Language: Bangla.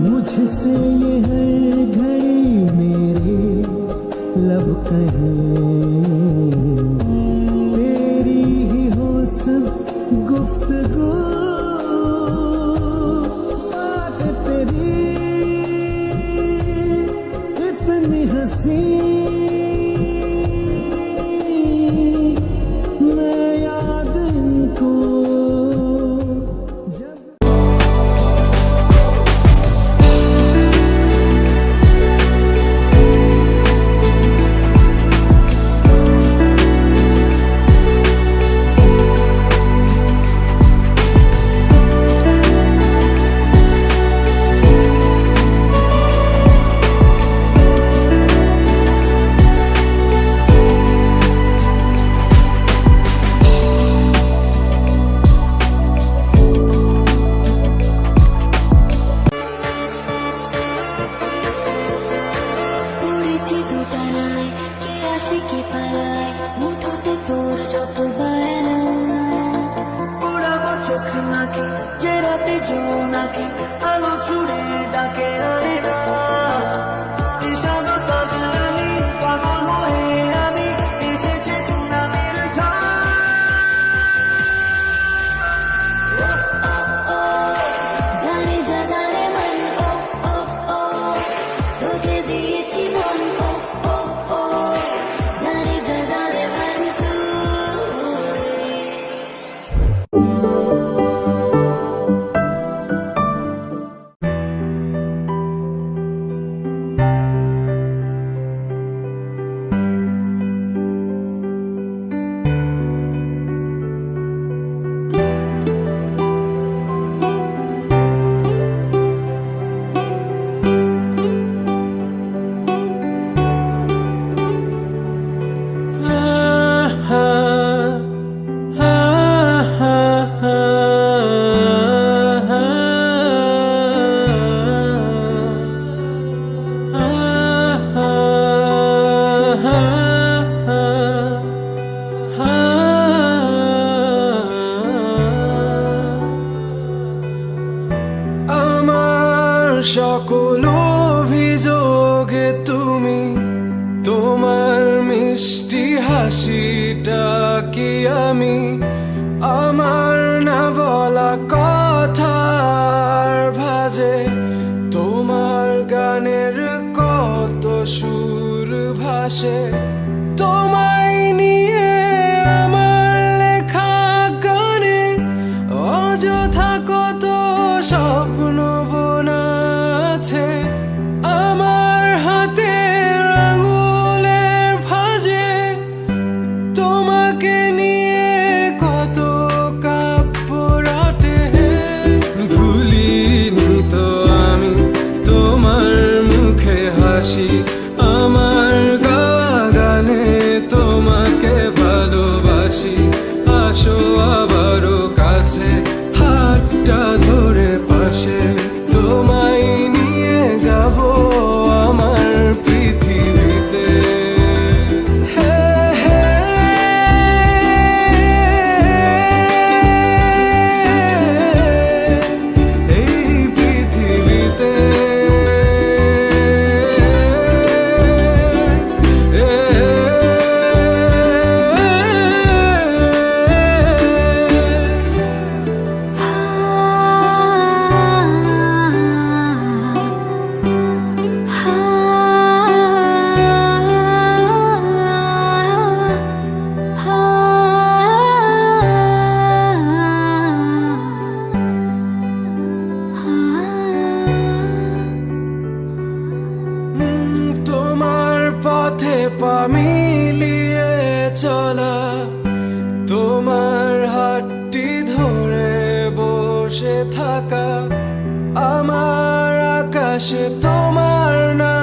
मुझसे ये हर घड़ी मेरे लब कहें, तेरी ही हो सब गुफ्तगू, बात तेरी इतनी हंसी, मैं याद इनको আলো ছুড়ে ডাকে আরে না, ইশারা পাগলামি পাগল হয়ে আমি এসেছি সুনামের জানে যা জানে মন ও ও ও তোকে দিয়েছি মন ও ও ও জানে যা জানে মন সকল অভিযোগে তুমি, তোমার মিষ্টি হাসিটা কি আমি, আমার না বলা কথার ভাজে, তোমার গানের কত সুর ভাসে, তোমায় নিয়ে আমার লেখা গানে অযথা কত স্বপ্ন বোনা আছে, আমার হাতের আঙুলের ভাঁজে তোমাকে নিয়ে কত কাব্য রটে, ভুলিনি তো আমি তোমার মুখে হাসি, আমার গাওয়া গানে তোমাকে ভালোবাসি, আসো আবারও কাছে হাতটা ধরে পাশে, তোমায় নিয়ে যাব আমার পৃথিবীতে, এই পৃথিবীতে। পথে পা মিলিয়ে চলা, তোমার হাতটি ধরে বসে থাকা, আমার আকাশে তোমার নাম।